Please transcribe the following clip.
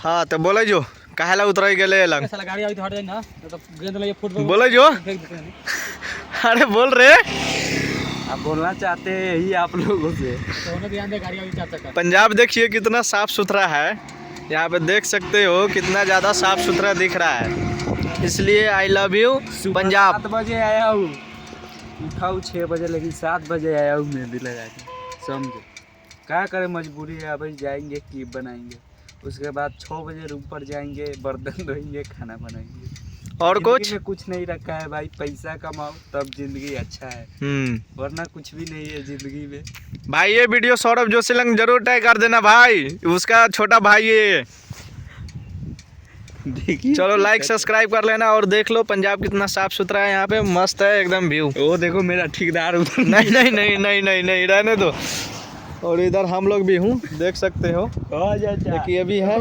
हाँ तो बोले जो काहेला उतर गए लंग साला गाड़ी आई तो हट जाए ना तो गेंद ले फुटबॉल बोले जो अरे बोल रहे आप बोलना चाहते हैं यही आप लोगों से तो उन्हें ध्यान दे गाड़ी आई 4 चक्का। पंजाब देखिए कितना साफ सुथरा है। यहाँ पे देख सकते हो कितना ज़्यादा साफ सुथरा दिख रहा है, इसलिए आई लव यू पंजाब। 7 बजे आया हूँ, उठाऊ 6 बजे, लेकिन 7 बजे आया हूँ मेहंदी लगा के। समझे क्या करें, मजबूरी है। अभी जाएंगे क्लिप बनाएंगे, उसके बाद 6 बजे रूम पर जाएंगे, बर्तन धोएंगे, खाना बनाएंगे। और कुछ नहीं रखा है भाई, पैसा कमाओ तब जिंदगी अच्छा है, वरना कुछ भी नहीं है जिंदगी में। भाई ये वीडियो सौरभ जोशी लंग जरूर टैग कर देना भाई, उसका छोटा भाई है। देखिए चलो लाइक सब्सक्राइब कर लेना और देख लो पंजाब कितना साफ सुथरा है, यहाँ पे मस्त है एकदम व्यू। वो देखो मेरा ठेकेदार उधर। नहीं नहीं नहीं नहीं नहीं नहीं रहने दो। और इधर हम लोग भी हूँ, देख सकते हो। देखिए अभी है